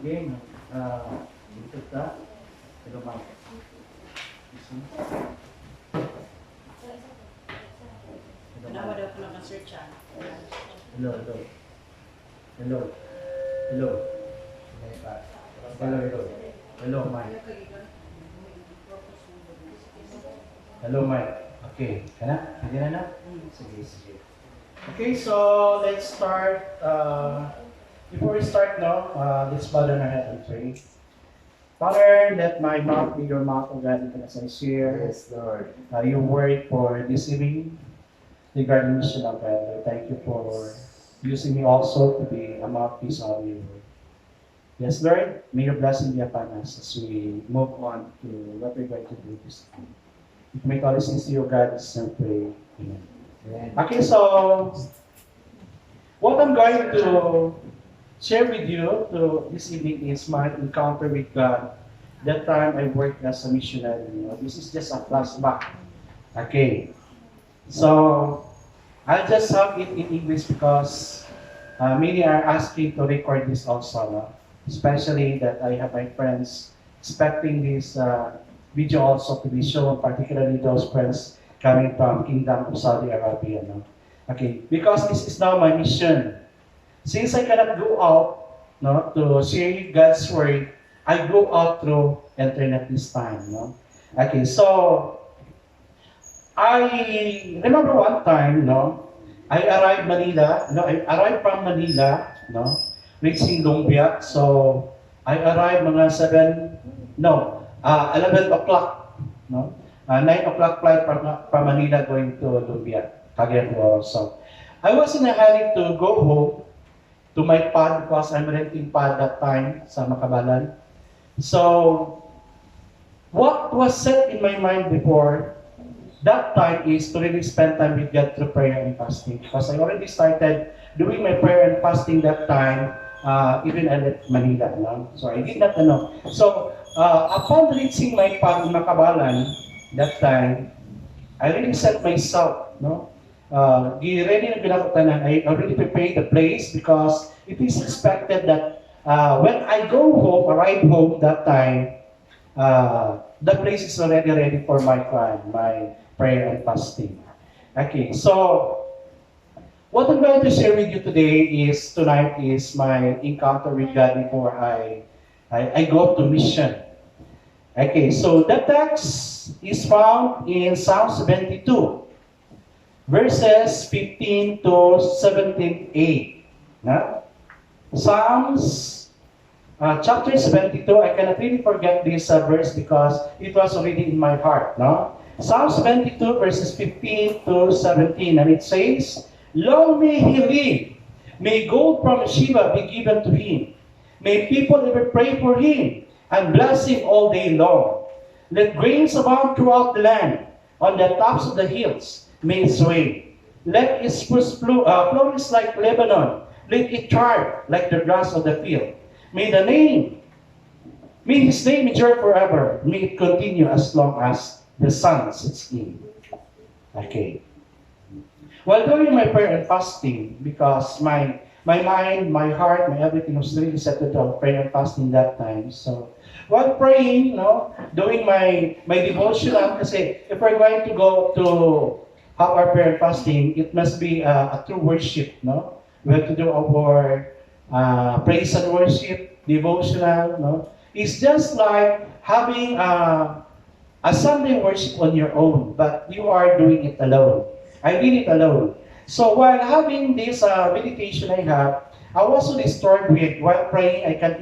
Game. Dito ta. Pero ma. Nawa daw po lang search ah. Hello. Hello. Hello. Hello. Hello, Mike. Hello, Mike. Okay. Kana? Hindi na na? Sige. Okay, so let's start. Before we start now, let's bow down our head and pray. Father, let my mouth be your mouth, O God, even as I share Yes, Lord. your word for this evening regarding mission of God. Lord, thank you for using me also to be a mouthpiece of your word. Yes, Lord, may your blessing be upon us as we move on to what we're going to do this evening. If we make all these things to you, God, let's pray. Amen. Amen. Okay, so what I'm going to share with you this evening is my encounter with God. That time I worked as a missionary. This is just a flashback. Okay, so I'll just have it in English because many are asking to record this also, no? Especially that I have my friends expecting this video also to be shown, particularly those friends coming from Kingdom of Saudi Arabia. No? Okay, because this is now my mission. Since I cannot go out to share God's word, I go out through internet this time. No? Okay, so I remember one time, I arrived Manila. I arrived from Manila, reaching Lumbia. So I arrived mga 11 o'clock, 9 o'clock flight from Manila going to Lumbia, Cagayan de Oro. So I was in a hurry to go home to my pod because I'm renting pod that time sa Makabalan. So what was set in my mind before that time is to really spend time with God through prayer and fasting. Because I already started doing my prayer and fasting that time, even at Manila. No? So I did not know. So upon reaching my pod in Makabalan that time, I really set myself, ready na pinakutanan. I already prepared the place because it is expected that when I go home, arrive home that time, the place is already ready for my prayer and fasting. Okay, so what I'm going to share with you tonight is my encounter with God before I go to mission. Okay, so the text is found in Psalm 72, verses 15 to 17a. No? Psalms chapter 72, I cannot really forget this verse because it was already in my heart. No? Psalm 72, verses 15 to 17, and it says, "Long may he live, may gold from Sheba be given to him, may people ever pray for him, and bless him all day long. Let grains abound throughout the land, on the tops of the hills may it sway. Let its spruce flourish like Lebanon, let it thrive like the grass of the field. May his name endure forever, may it continue as long as the sun sets in." Okay. While doing my prayer and fasting, because my mind, my heart, my everything was really settled on prayer and fasting that time. So while praying, doing my devotional, kasi if we're going to go to have our prayer and fasting, it must be a true worship, We have to do our praise and worship, devotional, It's just like having a Sunday worship on your own, but you are doing it alone. I did it alone. So while having this meditation I was so disturbed with while praying. I can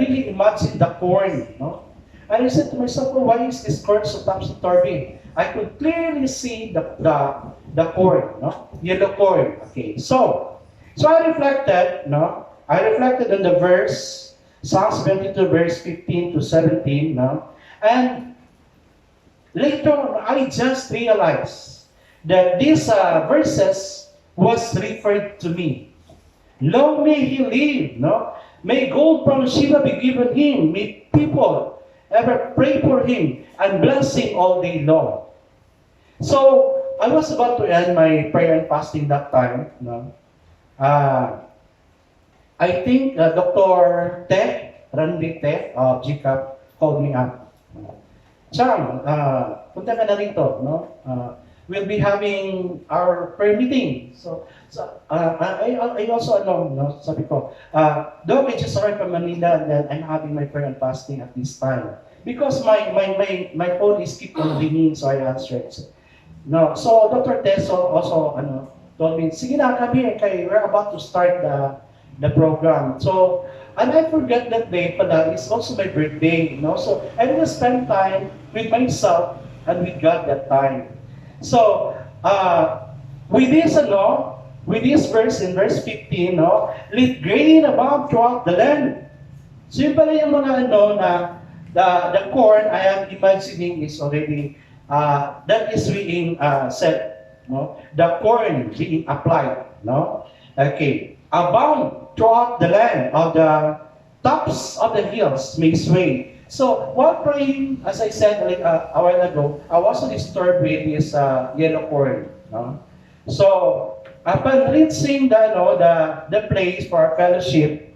really imagine the corn, And I said to myself, "Oh, why is this corn so topsy-turvy?" I could clearly see the corn, yellow corn. Okay, so I reflected, I reflected on the verse, Psalm 72, verse 15 to 17, And later on, I just realized that these verses was referred to me. Long may he live, May gold from Sheba be given him. May people ever pray for him and bless him all day long. So, I was about to end my prayer and fasting that time, I think Dr. Tech Ranlite of GCAP called me up. Chang, punta ka na rito, no? We'll be having our prayer meeting. I also know, no, sabi ko, though I just arrived from Manila and then I'm having my prayer and fasting at this time. Because my phone is keep on ringing, so I answered. No, so Dr. Teso also told me, sige na, come here, kay we're about to start the program. So, and I forget that day pala, it's also my birthday, you know? So, I will spend time with myself and with God that time. So, with this verse in verse 15, no, let grain abound throughout the land. So, yun pala yung mga na the corn I am imagining is already, that is being said, no? The corn being applied, no? Okay. Abound throughout the land of the tops of the hills may sway. So while praying, as I said like, a while ago, I was so disturbed with this yellow corn. No? So upon reaching the place for our fellowship,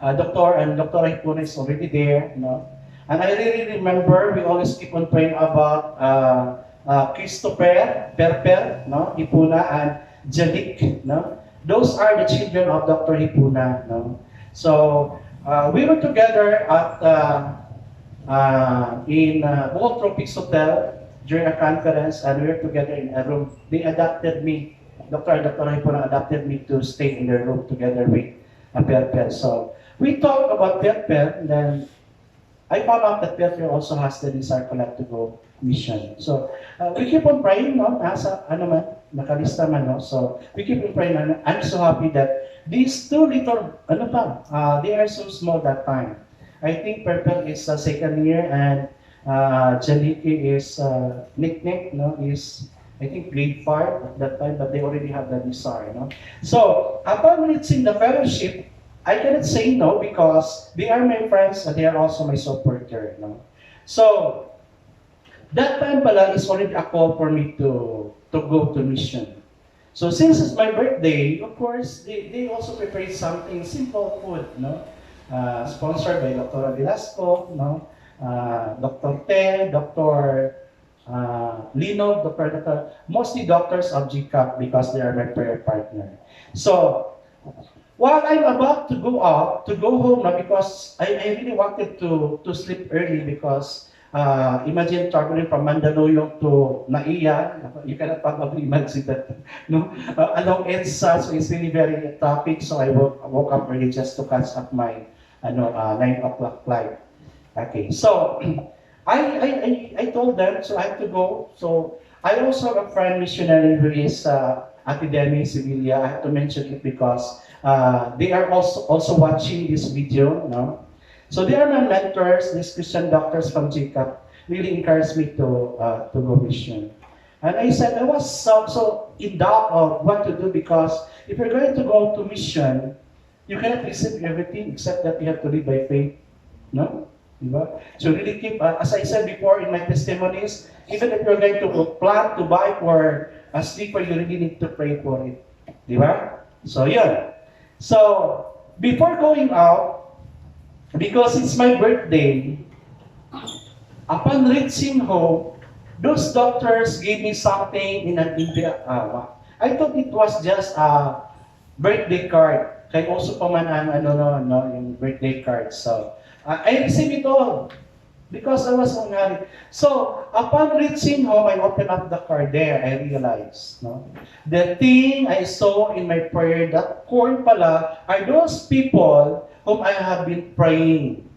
Dr. Hipuna is already there. No? And I really remember we always keep on praying about Christopher, Perper, no? Hipuna, and Jalik. No? Those are the children of Dr. Hipuna. No? So, we were together at in Bold Tropics Hotel during a conference, and we were together in a room. They adopted me. Dr. Hipuna adopted me to stay in their room together with Perper. So, we talked about Perper, and then I found out that Perper also has the desire to go mission. So, we keep on praying, no? Nasa, nakalista man, no? So, we keep on praying, and I'm so happy that these two little, they are so small that time. I think Purple is second year, and Jaliki is, Nick, no, is, I think, grade 5 at that time, but they already have the desire, no? So, upon reaching the fellowship, I cannot say no because they are my friends and they are also my supporter, no? So, that time pala is already a call for me to go to mission. So since it's my birthday, of course, they also prepared something simple food, no? Sponsored by Dr. Velasco, no? Dr. Te, Dr. Lino, mostly doctors of GCAP because they are my prayer partner. So while I'm about to go out, to go home, because I really wanted to sleep early because imagine traveling from Mandaluyong to Naiya. You cannot probably imagine that, no? Along EDSA, so it's really very traffic. So I woke up early just to catch up my 9 o'clock flight. Okay, so I told them, so I have to go. So I also have a friend missionary who is Academy Sevilla. I have to mention it because they are also watching this video, no? So they are my mentors, these Christian doctors from GCAP, really encouraged me to go mission. And I said, I was so in doubt of what to do because if you're going to go to mission, you cannot receive everything except that you have to live by faith. No? Diba? So really keep, as I said before in my testimonies, even if you're going to plan to buy for a sleeper, you really need to pray for it. Diba? So yun. So, before going out, because it's my birthday, upon reaching home, those doctors gave me something in an India. I thought it was just a birthday card. Kaya also pa man ang yung birthday card. So, I received it all because I was hungry. So, upon reaching home, I opened up the card there. I realized, no, the thing I saw in my prayer, that corn pala, are those people whom I have been praying.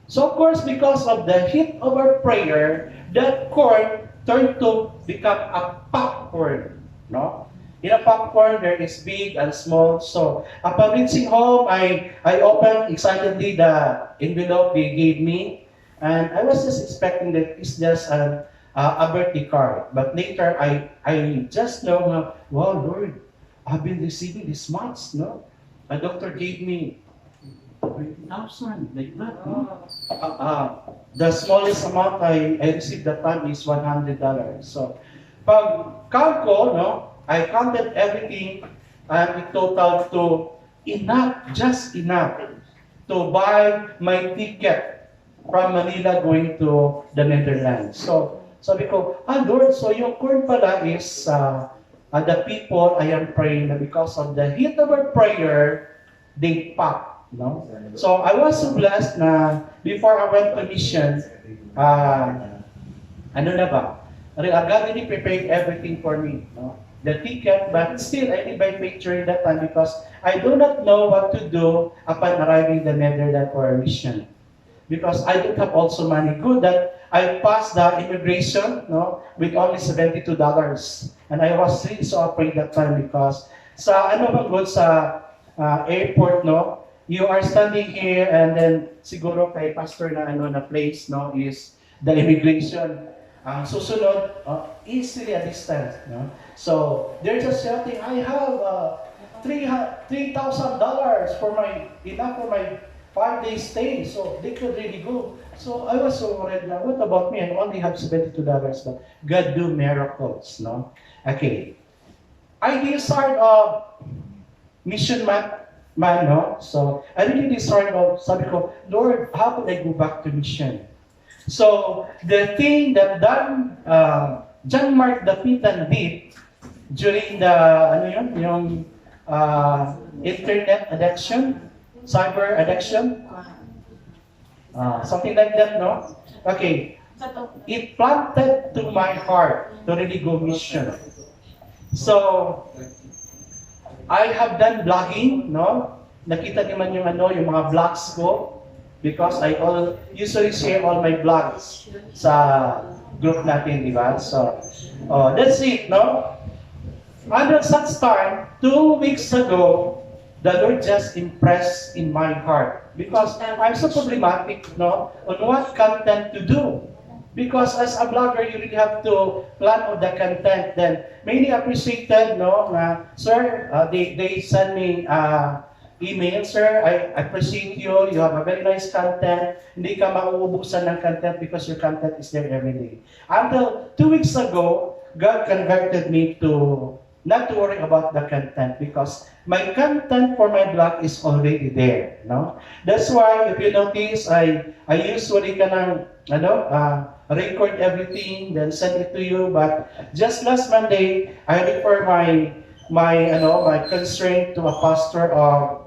So of course, because of the heat of our prayer, that corn turned to become a popcorn. No? In a popcorn, there is big and small. So upon reaching home, I opened excitedly the envelope they gave me. And I was just expecting that it's just a birthday card. But later, I just know, wow, Lord, I've been receiving this much. No? A doctor gave me 20,000, like that. No? The smallest amount I received that time is $100. So, pag calco, no, I counted everything and it totaled to enough, just enough to buy my ticket from Manila going to the Netherlands. So, sabi ko, Lord, so yung cord pala is the people I am praying na because of the heat of our prayer, they pop. No? So, I was so blessed na before I went to mission, ano na ba? God really prepared everything for me. No? The ticket, but still, I did by faith during that time because I do not know what to do upon arriving in the Netherlands for a mission. Because I don't have also money. Good that I passed the immigration, no, with only $72. And I was really so afraid that time because sa ano bang good sa airport, no, you are standing here and then siguro kay pastor na ano na place, no, is the immigration. Ang susunod, easily a distance, no. So they're just shouting, I have $3,000 for my enough for my 5-day stay, so they could really go. So I was so worried now, what about me? I only have $72, but God do miracles, no? Okay. I desired of mission man, no? So I really desired of, sabi ko, Lord, how could I go back to mission? So the thing that John Mark Dapitan did during the, ano yun, yung internet addiction, cyber addiction, something like that, no? Okay, it planted to my heart to really go mission. So, I have done blogging, no? Nakita niyo man yung ano, yung mga vlogs ko because I usually share all my vlogs sa group natin, di ba? So, that's it, no? Under such time, 2 weeks ago, the Lord just impressed in my heart because I'm so problematic, no, on what content to do. Because as a blogger, you really have to plan out the content. Then many appreciated, no, sir, they send me email, sir, I appreciate you. You have a very nice content. Hindi ka mauubusan ng content because your content is there every day. Until 2 weeks ago, God converted me to not to worry about the content because my content for my blog is already there, no? That's why if you notice, I usually record everything, then send it to you. But just last Monday, I refer my concern to a pastor of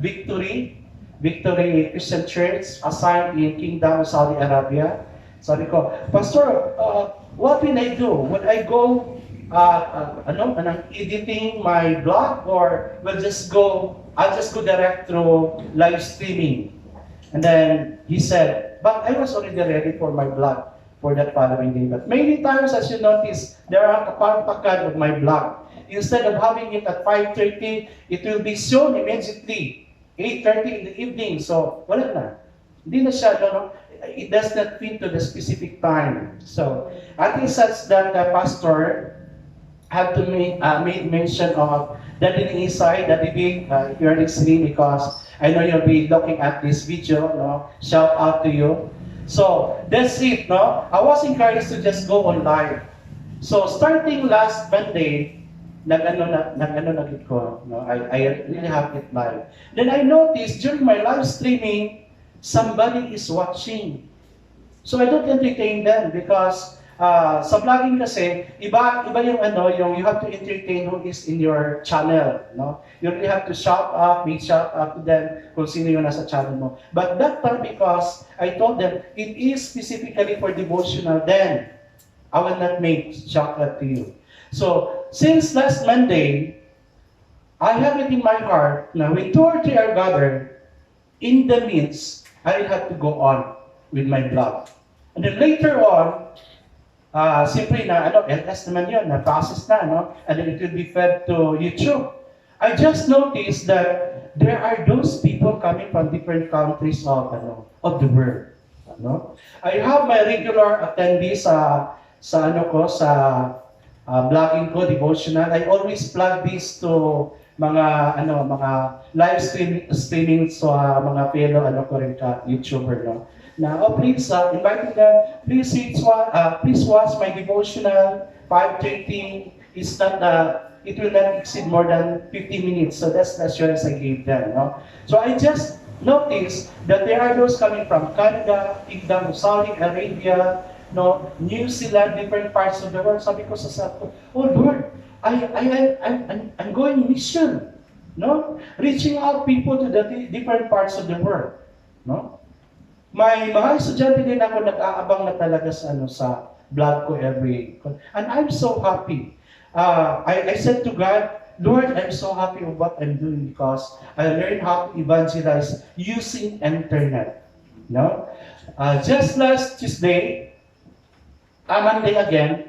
Victory Christian Church assigned in Kingdom of Saudi Arabia. Sabi ko, Pastor, what will I do? Would I go editing my blog or I'll just go direct through live streaming? And then he said, but I was already ready for my blog for that following day. But many times, as you notice, there are kapalpakan of my blog. Instead of having it at 5:30, it will be shown immediately 8:30 in the evening. So, wala na. Hindi na siya, it does not fit to the specific time. So, I think such that the pastor had to make mention of that inside, that if you're listening, because I know you'll be looking at this video, no? Shout out to you. So, that's it, no? I was encouraged to just go on live. So, starting last Monday, nag-ano ko, no? I really have it live. Then I noticed during my live streaming, somebody is watching. So I don't entertain them because sa vlogging kasi, iba yung yung you have to entertain who is in your channel, no? You really have to shout up to them kung sino yung nasa channel mo. But that time, because I told them, it is specifically for devotional, then I will not make shout out to you. So, since last Monday, I have it in my heart na when 2 or 3 are gathered, in the midst, I will have to go on with my blog. And then later on, simply na, LS naman yun, na-process na, no? And then it will be fed to YouTube. I just noticed that there are those people coming from different countries of the world. No? I have my regular attendees sa blogging ko, devotional. I always plug this to mga live streaming sa mga fellow YouTuber, no. Now, please invite them. Please watch my devotional 5:30. It's not it will not exceed more than 50 minutes. So that's the assurance I gave them, no. So I just notice that there are those coming from Canada, Kingdom of Saudi Arabia, no, New Zealand, different parts of the world. Sabi ko sa sarili ko, oh Lord, I'm going mission, no? Reaching out people to the different parts of the world, no? May mga estudyante din ako nag-aabang na talaga sa sa vlog ko every, and I'm so happy. I said to God, Lord, I'm so happy with what I'm doing because I learned how to evangelize using internet. No? Just last Tuesday, Monday again,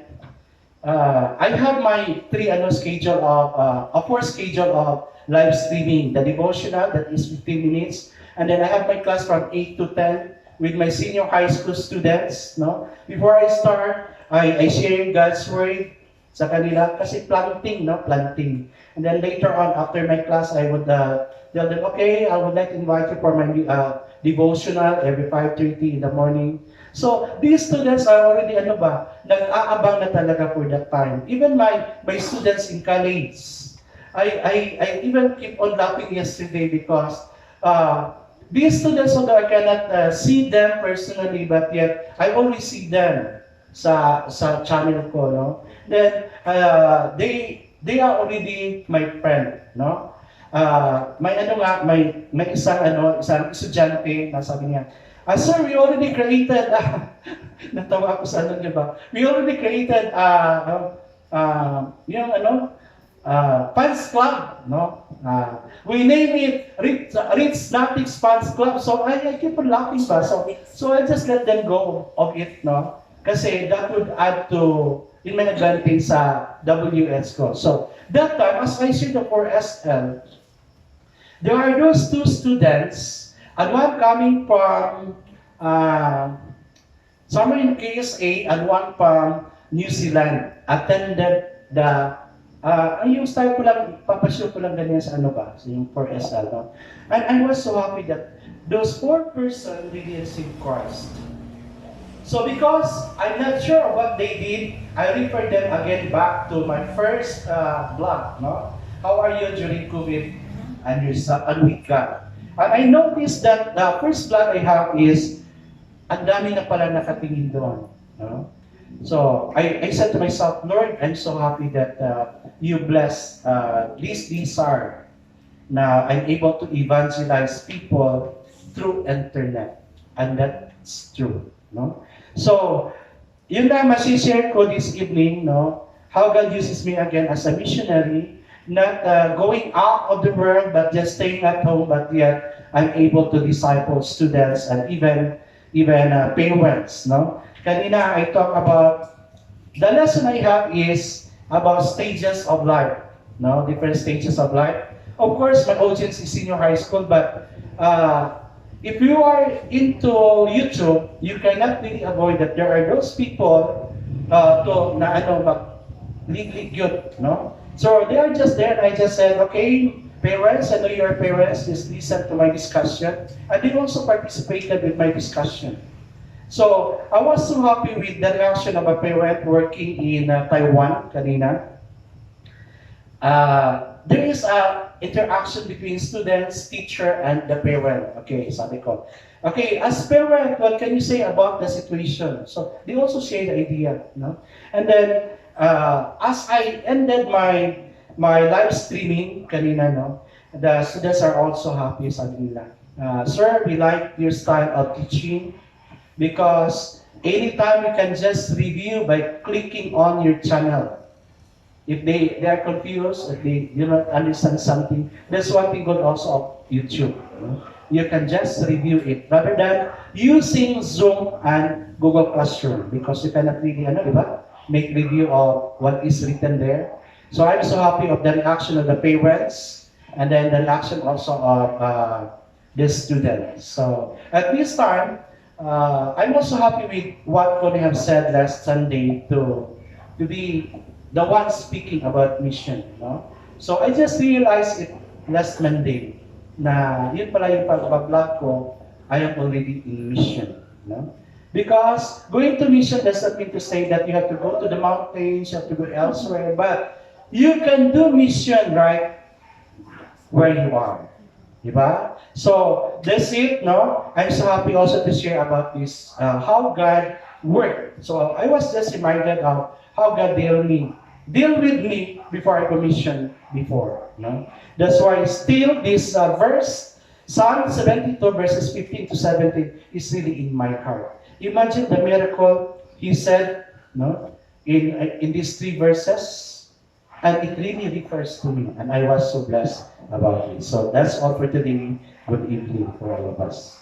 I have my schedule of a four schedule of live streaming, the devotional that is 15 minutes, and then I have my class from 8 to 10 with my senior high school students. No, before I start, I share God's word sa kanila kasi planting, no, planting. And then later on, after my class, I would tell them, okay, I would like to invite you for my devotional every 5:30 in the morning. So, these students are already, nag-aabang na talaga for that time. Even my students in college, I even keep on laughing yesterday because these students, although I cannot see them personally, but yet I always see them sa channel ko, no? Then, they are already my friend, no? May isang estudyante na sabi niya, sir, we already created, natawa ako sa niyo ba? We already created, fans club, no? We name it Rich Natics Fans Club. So I keep on laughing ba? So I just let them go of it, no? Kasi that would add to, in my advantage sa WS ko. So that time, as I see the 4SL, there are those two students, and one coming from somewhere in KSA, and one from New Zealand, attended the yung style ko lang, papashow ko lang ganyan sa sa yung 4SL, no? And I was so happy that those 4 persons really received Christ. So because I'm not sure of what they did, I refer them again back to my first blog, no? How are you during COVID and with God? And I noticed that the first blog I have is, ang dami na pala nakatingin doon, no? So I said to myself, Lord, I'm so happy that you bless these are na I'm able to evangelize people through internet, and that's true, no? So yun na masishare ko this evening, no? How God uses me again as a missionary, not going out of the world, but just staying at home, but yet I'm able to disciple students and even parents, no? Kanina I talk about, the lesson I have is about stages of life, no? Different stages of life. Of course, my audience is senior high school, but if you are into YouTube, you cannot really avoid that there are those people ligligyot, no? So they are just there, and I just said, okay, parents, I know you are parents, just listen to my discussion, and they also participated with my discussion. So I was so happy with the reaction of a parent working in Taiwan kanina. There is a interaction between students, teacher, and the parent. Okay, sabi ko. Okay, as parent, what can you say about the situation? So they also share the idea, no? And then as I ended my live streaming kanina, no, the students are also happy, sabi nila. Sir, we like your style of teaching because anytime you can just review by clicking on your channel. If they are confused, if they do not understand something, that's one thing good also of YouTube. You can just review it rather than using Zoom and Google Classroom because you cannot really, make review of what is written there. So I'm so happy of the reaction of the parents and then the reaction also of the students. So at this time, I'm also happy with what Connie have said last Sunday to be the one speaking about mission, no? So I just realized it last Monday na yun pala yung pag-vlog ko, I am already in mission, no? Because going to mission doesn't mean to say that you have to go to the mountains, you have to go elsewhere, but you can do mission right where you are. Diba? So, that's it, no? I'm so happy also to share about this, how God worked. So, I was just reminded of how God deal with me before I commissioned before, no? That's why still this verse, Psalm 72 verses 15 to 17 is really in my heart. Imagine the miracle he said, no? In these three verses, and it really refers to me, and I was so blessed about it. So that's all for today. Good evening for all of us.